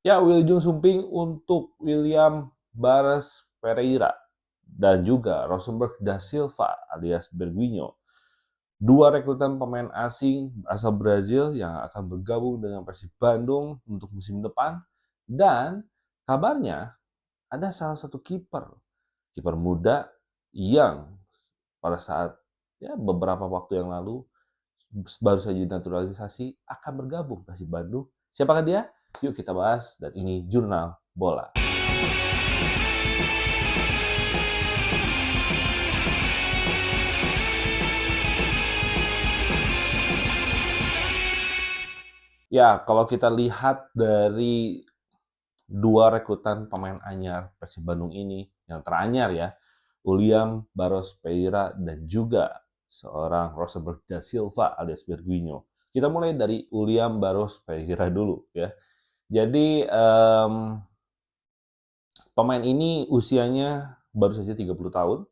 Ya, Wilujeng Sumping untuk William Barres Pereira dan juga Rosenberg da Silva alias Berguinho. Dua rekrutan pemain asing asal Brazil yang akan bergabung dengan Persib Bandung untuk musim depan. Dan kabarnya ada salah satu kiper muda yang pada saat ya beberapa waktu yang lalu baru saja naturalisasi akan bergabung Persib Bandung. Siapakah dia? Yuk kita bahas dan ini Jurnal Bola. Ya, kalau kita lihat dari dua rekrutan pemain anyar Persib Bandung ini, yang teranyar ya, William Barros Pereira dan juga seorang Rosenberg da Silva alias Berguinho. Kita mulai dari William Barros Pereira dulu ya. Jadi pemain ini usianya baru saja 30 tahun,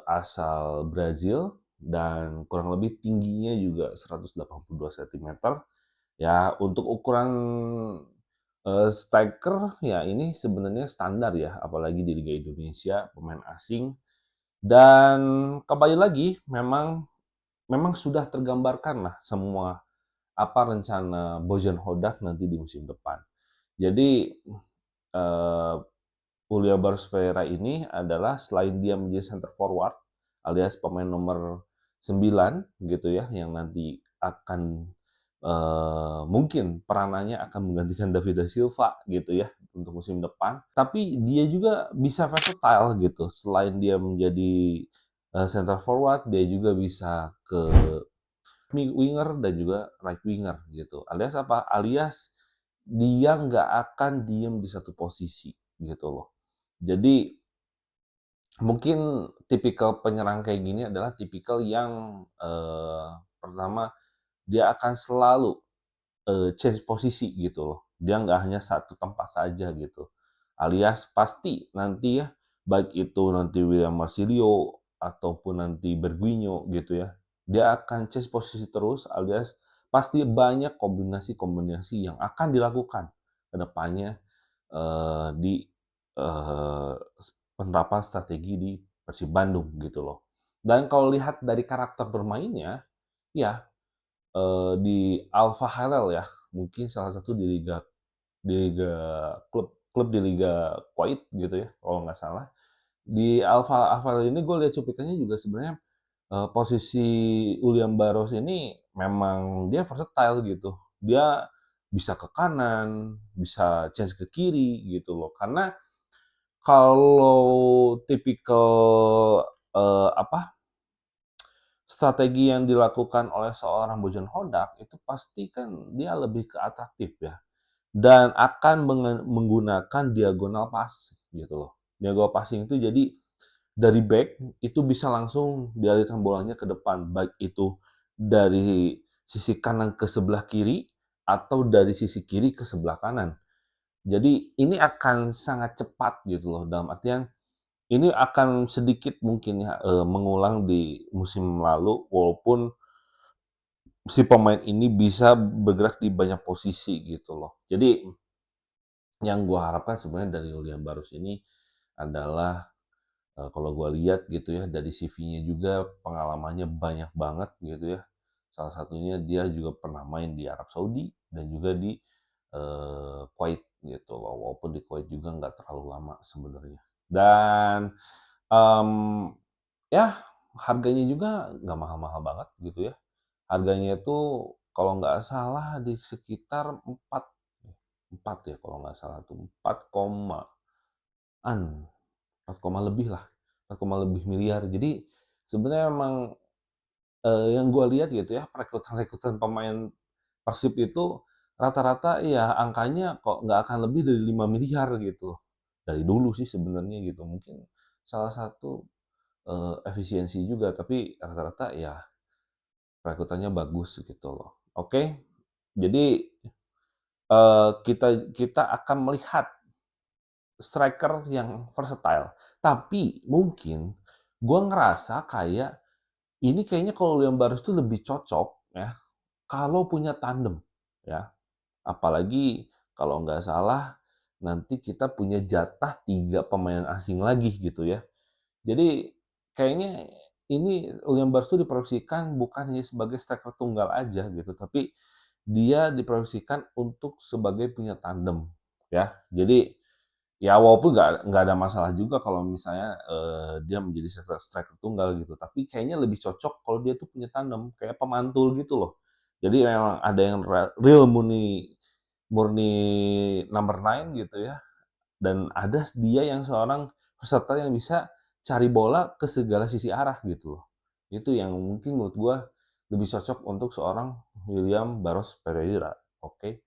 asal Brazil dan kurang lebih tingginya juga 182 cm. Ya, untuk ukuran striker ya ini sebenarnya standar ya, apalagi di Liga Indonesia, pemain asing. Dan kembali lagi memang sudah tergambarkan lah semua apa rencana Bojan Hodak nanti di musim depan. Jadi eh, Julio Barros Pereira ini adalah selain dia menjadi center forward alias pemain nomor 9 gitu ya yang nanti akan mungkin peranannya akan menggantikan David da Silva gitu ya untuk musim depan. Tapi dia juga bisa versatile gitu. Selain dia menjadi center forward, dia juga bisa ke winger dan juga right winger gitu. Alias apa? Alias dia nggak akan diem di satu posisi gitu loh. Jadi mungkin tipikal penyerang kayak gini adalah tipikal yang pertama dia akan selalu change posisi gitu loh. Dia nggak hanya satu tempat saja gitu. Alias pasti nanti ya, baik itu nanti William Marsilio ataupun nanti Berguinho gitu ya, dia akan change posisi terus alias pasti banyak kombinasi-kombinasi yang akan dilakukan ke depannya di eh, penerapan strategi di Persib Bandung gitu loh. Dan kalau lihat dari karakter bermainnya, ya di Alpha Halal ya, mungkin salah satu di liga klub klub di Liga Kuwait gitu ya, kalau nggak salah. Di Alpha Halal ini gue lihat cuplikannya juga sebenarnya posisi William Barros ini memang dia versatile gitu. Dia bisa ke kanan, bisa change ke kiri gitu loh. Karena kalau tipikal apa strategi yang dilakukan oleh seorang Bojan Hodak itu pasti kan dia lebih ke atraktif ya dan akan menggunakan diagonal pass gitu loh. Diagonal passing itu jadi dari back itu bisa langsung dialihkan bolanya ke depan baik itu dari sisi kanan ke sebelah kiri atau dari sisi kiri ke sebelah kanan. Jadi ini akan sangat cepat gitu loh dalam artian ini akan sedikit mungkin ya mengulang di musim lalu walaupun si pemain ini bisa bergerak di banyak posisi gitu loh. Jadi yang gue harapkan sebenarnya dari Julian Barus ini adalah kalau gue lihat gitu ya dari CV-nya juga pengalamannya banyak banget gitu ya. Salah satunya dia juga pernah main di Arab Saudi dan juga di Kuwait gitu loh. Walaupun di Kuwait juga nggak terlalu lama sebenarnya. Dan um, ya harganya juga nggak mahal-mahal banget gitu ya. Harganya itu kalau nggak salah di sekitar 4 ya kalau nggak salah tuh 4 koma lebih lah 4 lebih miliar. Jadi sebenarnya memang yang gue lihat gitu ya rekrutan pemain Persib itu rata-rata ya angkanya kok nggak akan lebih dari 5 miliar gitu dari dulu sih sebenarnya gitu mungkin salah satu efisiensi juga tapi rata-rata ya rekrutannya bagus gitu loh. Oke, jadi kita kita akan melihat striker yang versatile. Tapi mungkin gue ngerasa kayak ini kayaknya kalau William Barros tuh lebih cocok ya kalau punya tandem ya. Apalagi Kalau nggak salah nanti kita punya jatah 3 pemain asing lagi gitu ya. Jadi kayaknya ini William Barnes tuh diproyeksikan bukan hanya sebagai striker tunggal aja gitu, tapi dia diproyeksikan untuk sebagai punya tandem ya. Jadi ya walaupun nggak ada masalah juga kalau misalnya dia menjadi striker tunggal gitu, tapi kayaknya lebih cocok kalau dia tuh punya tandem kayak pemantul gitu loh. Jadi memang ada yang real murni murni number 9 gitu ya, dan ada dia yang seorang peserta yang bisa cari bola ke segala sisi arah gitu loh. Itu yang mungkin menurut gua lebih cocok untuk seorang William Barros Pereira. Oke.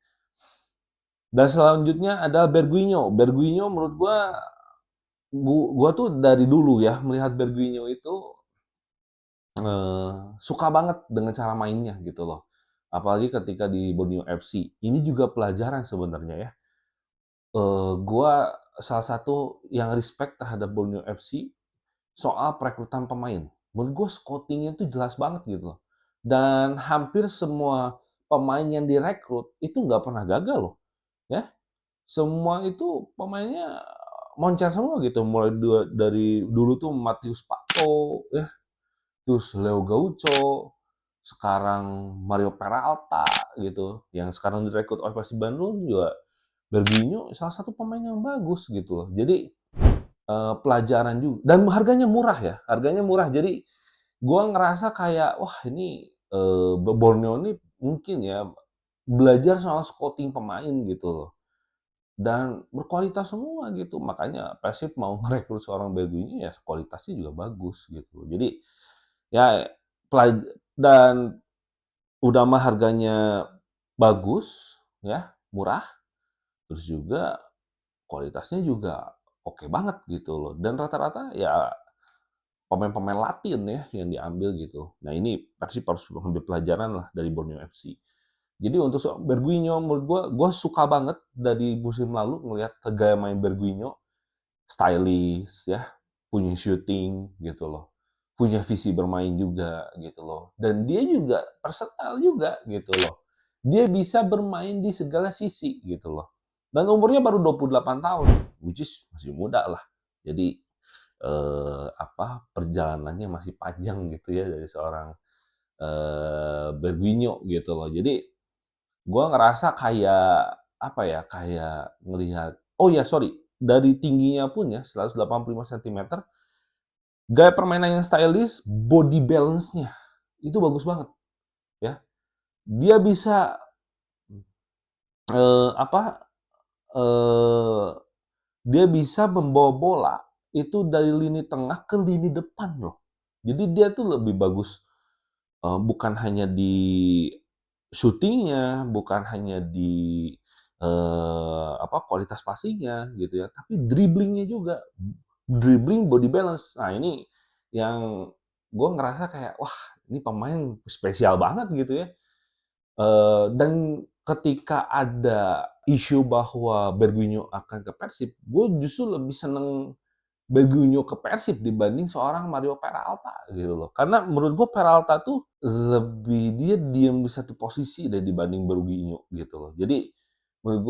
Dan selanjutnya ada Berguinho. Berguinho menurut gua tuh dari dulu ya melihat Berguinho itu suka banget dengan cara mainnya gitu loh. Apalagi ketika di Borneo FC. Ini juga pelajaran sebenarnya ya. Gua salah satu yang respect terhadap Borneo FC soal perekrutan pemain. Menurut gue scouting-nya tuh jelas banget gitu loh. Dan hampir semua pemain yang direkrut itu nggak pernah gagal loh. Ya, semua itu pemainnya moncer semua gitu. Mulai dari dulu tuh Matius Pato, ya, terus Leo Gaucho, sekarang Mario Peralta gitu. Yang sekarang direkrut oleh Persib Bandung juga Berginho salah satu pemain yang bagus gitu loh. Jadi pelajaran juga dan harganya murah ya, harganya murah. Jadi gua ngerasa kayak wah ini Borneo ini mungkin ya belajar soal scouting pemain gitu loh. Dan berkualitas semua gitu. Makanya Persib mau merekrut seorang Berguinho ya kualitasnya juga bagus gitu. Jadi ya dan udah mah harganya bagus ya, murah, terus juga kualitasnya juga oke banget gitu loh. Dan rata-rata ya pemain-pemain Latin ya yang diambil gitu. Nah ini Persib harus ambil pelajaran lah dari Borneo FC. Jadi untuk Berguinho menurut gue suka banget dari musim lalu ngelihat gaya main Berguinho, stylish ya, punya shooting gitu loh, punya visi bermain juga gitu loh. Dan dia juga versatile juga gitu loh. Dia bisa bermain di segala sisi gitu loh. Dan umurnya baru 28 tahun, which is masih muda lah. Jadi perjalanannya masih panjang gitu ya dari seorang Berguinho gitu loh. Jadi gue ngerasa kayak apa ya, kayak ngelihat oh ya sorry, dari tingginya pun ya 185 cm, gaya permainan yang stylish, body balance-nya itu bagus banget ya. Dia bisa eh, apa eh, dia bisa membawa bola itu dari lini tengah ke lini depan loh. Jadi dia tuh lebih bagus bukan hanya di shootingnya, bukan hanya di kualitas passingnya gitu ya, tapi dribblingnya juga, dribbling, body balance. Nah ini yang gue ngerasa kayak wah ini pemain spesial banget gitu ya. Dan ketika ada isu bahwa Berguinho akan ke Persib, gue justru lebih seneng Bergunyo ke Persib dibanding seorang Mario Peralta gitu loh. Karena menurut gue Peralta tuh dia diam di satu posisi deh dibanding Bergunyo gitu loh. Jadi menurut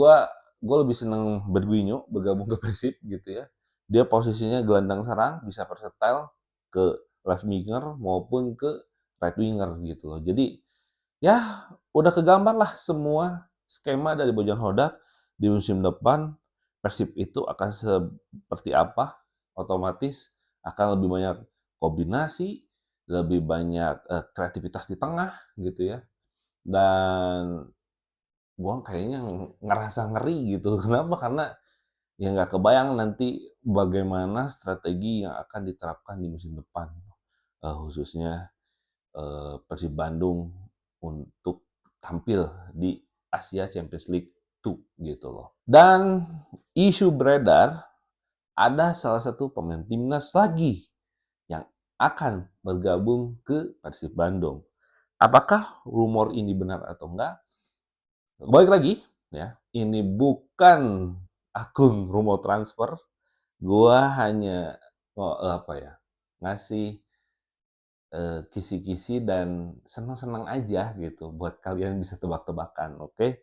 gue lebih seneng Bergunyo bergabung ke Persib gitu ya. Dia posisinya gelandang serang, bisa versatile ke left winger maupun ke right winger gitu loh. Jadi ya udah kegambar lah semua skema dari Bojan Hodak di musim depan. Persib itu akan seperti apa, otomatis akan lebih banyak kombinasi, lebih banyak kreativitas di tengah gitu ya. Dan gua kayaknya ngerasa ngeri gitu. Kenapa? Karena ya nggak kebayang nanti bagaimana strategi yang akan diterapkan di musim depan, khususnya Persib Bandung untuk tampil di Asia Champions League 2 gitu loh. Dan isu beredar ada salah satu pemain timnas lagi yang akan bergabung ke Persib Bandung. Apakah rumor ini benar atau enggak? Balik lagi ya, ini bukan akun rumor transfer. Gua hanya ngasih kisi-kisi dan senang-senang aja gitu buat kalian bisa tebak-tebakan, oke?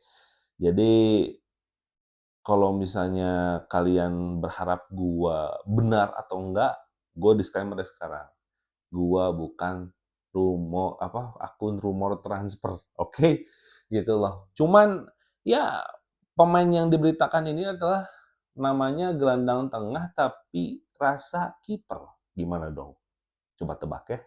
Jadi Kalau misalnya kalian berharap gua benar atau enggak, gua disclaimer deh sekarang. Gua bukan akun rumor transfer, oke? Gitu loh. Cuman ya pemain yang diberitakan ini adalah namanya gelandang tengah tapi rasa kiper. Gimana dong? Coba tebak ya.